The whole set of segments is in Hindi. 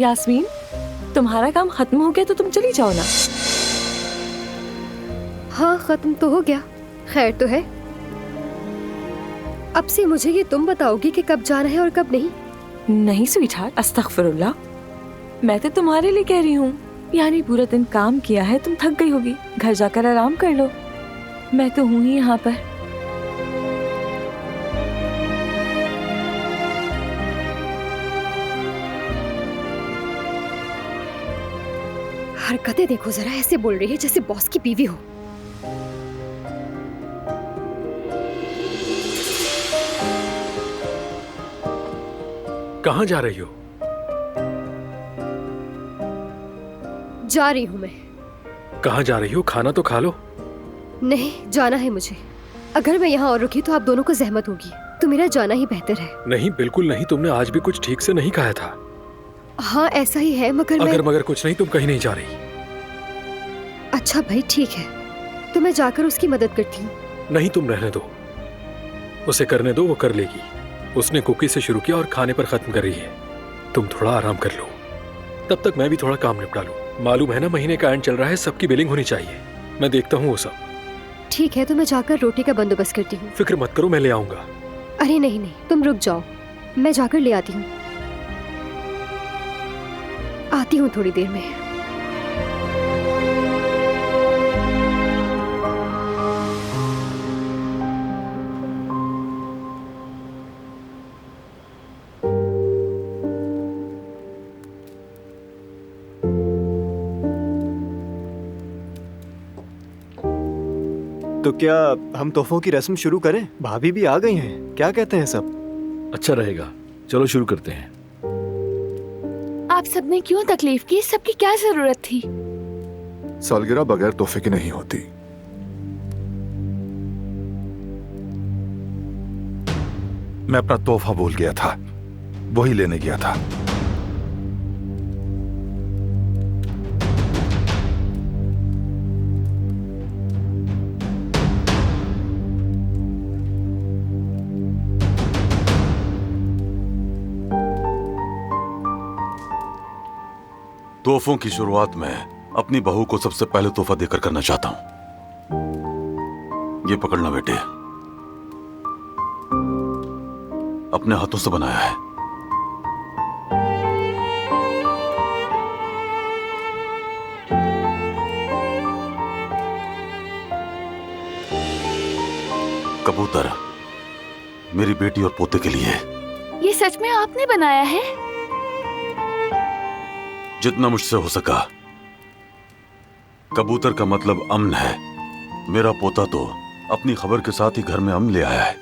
यास्मीन, तुम्हारा काम खत्म हो गया तो तुम चली जाओ ना। हाँ, खत्म तो हो गया। खैर तो है। अब से मुझे ये तुम बताओगी कि कब जाना है और कब नहीं। नहीं स्वीटहार्ट, अस्तगफिरुल्लाह, मैं तो तुम्हारे लिए कह रही हूँ। यानी पूरा दिन काम किया है, तुम थक गई होगी, घर जाकर आराम कर लो। मैं तो हूँ ही यहाँ पर। हरकतें देखो जरा, ऐसे बोल रही है जैसे बॉस की बीवी हो। कहाँ जा रही हो? जा रही हूँ मैं। कहाँ जा रही हो? खाना तो खा लो। नहीं, जाना है मुझे। अगर मैं यहाँ और रुकी तो आप दोनों को जहमत होगी, तो मेरा जाना ही बेहतर है। नहीं, बिल्कुल नहीं। तुमने आज भी कुछ ठीक से नहीं खाया था। हाँ, ऐसा ही है, मगर अगर मगर कुछ नहीं, तुम कहीं नहीं जा रही। अच्छा भाई, ठीक है, तो मैं जाकर उसकी मदद करती हूँ। नहीं, तुम रहने दो, उसे करने दो, वो कर लेगी। उसने कुकी से शुरू किया और खाने पर खत्म कर रही है। तुम थोड़ा आराम कर लो, तब तक मैं भी थोड़ा काम निपटा लूं। मालूम है ना, महीने का एंड चल रहा है, सबकी बिलिंग होनी चाहिए। मैं देखता हूँ वो सब। ठीक है, तो मैं जाकर रोटी का बंदोबस्त करती हूँ। फिक्र मत करो, मैं ले आऊंगा। अरे नहीं नहीं, तुम रुक जाओ, मैं जाकर ले आती हूँ। आती हूँ थोड़ी देर में। तो क्या हम तोहफों की रस्म शुरू करें? भाभी भी आ गई हैं, क्या कहते हैं सब? अच्छा रहेगा, चलो शुरू करते हैं। आप सबने क्यों तकलीफ की? सबकी क्या जरूरत थी? सालगिरह बगैर तोहफे की नहीं होती। मैं अपना तोहफा भूल गया था, वही लेने गया था। तोहफों की शुरुआत में अपनी बहू को सबसे पहले तोहफा देकर करना चाहता हूं। ये पकड़ना बेटे, अपने हाथों से बनाया है। कबूतर मेरी बेटी और पोते के लिए। ये सच में आपने बनाया है? जितना मुझसे हो सका। कबूतर का मतलब अमन है। मेरा पोता तो अपनी खबर के साथ ही घर में अमन ले आया है।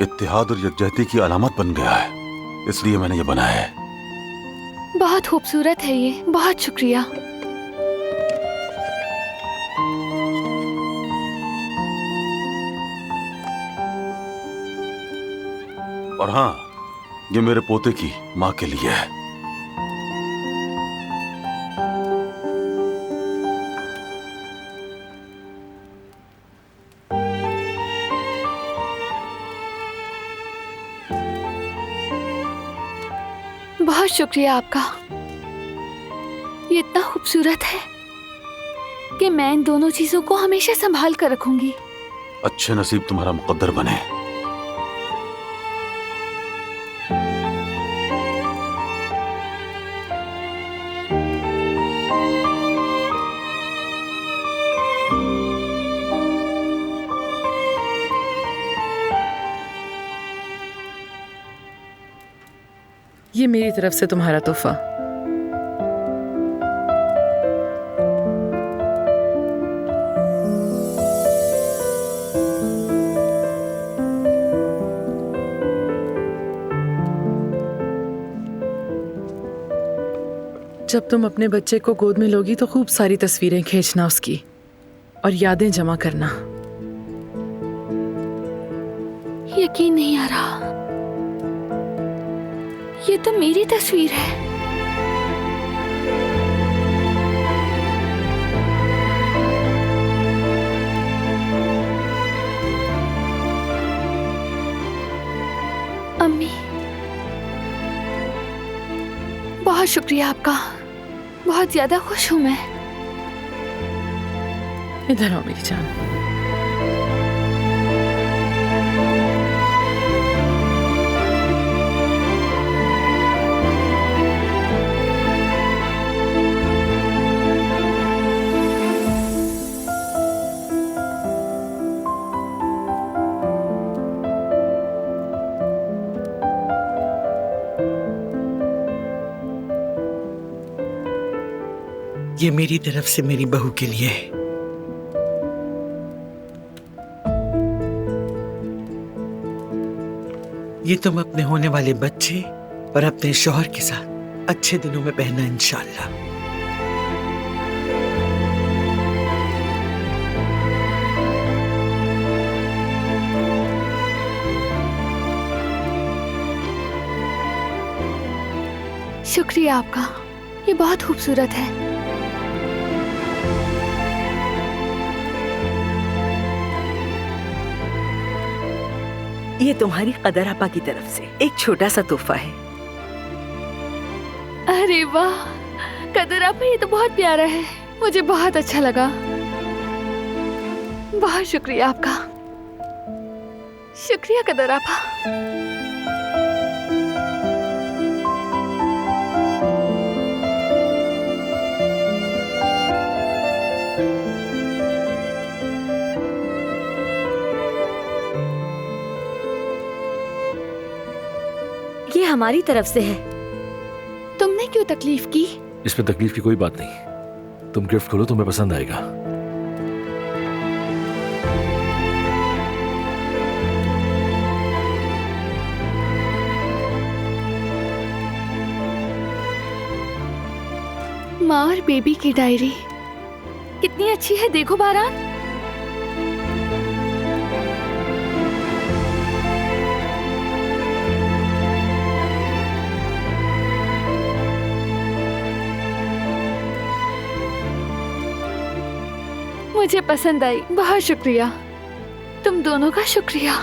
इत्तेहाद और यकजहती की अलामत बन गया है, इसलिए मैंने ये बनाया है। बहुत खूबसूरत है ये, बहुत शुक्रिया। और हाँ, ये मेरे पोते की माँ के लिए है। बहुत शुक्रिया आपका। ये इतना खूबसूरत है कि मैं इन दोनों चीजों को हमेशा संभाल कर रखूंगी। अच्छे नसीब तुम्हारा मुकद्दर बने। ये मेरी तरफ से तुम्हारा तोहफा। जब तुम अपने बच्चे को गोद में लोगी तो खूब सारी तस्वीरें खींचना उसकी और यादें जमा करना। यकीन नहीं आ रहा, ये तो मेरी तस्वीर है। अम्मी, बहुत बहुत शुक्रिया आपका, बहुत ज्यादा खुश हूँ मैं। इधर आओ मेरी जान। ये मेरी तरफ से मेरी बहू के लिए है। ये तुम अपने होने वाले बच्चे और अपने शौहर के साथ अच्छे दिनों में पहनना इंशाल्लाह। शुक्रिया आपका, ये बहुत खूबसूरत है। ये तुम्हारी कदर आपा की तरफ से एक छोटा सा तोहफा है। अरे वाह कदर आपा, ये तो बहुत प्यारा है, मुझे बहुत अच्छा लगा। बहुत शुक्रिया आपका, शुक्रिया कदर आपा। ये हमारी तरफ से है। तुमने क्यों तकलीफ की? इसमें तकलीफ की कोई बात नहीं। तुम गिफ्ट खोलो, तुम्हें पसंद आएगा। माँ और बेबी की डायरी कितनी अच्छी है, देखो बारान। मुझे पसंद आई, बहुत शुक्रिया। तुम दोनों का शुक्रिया।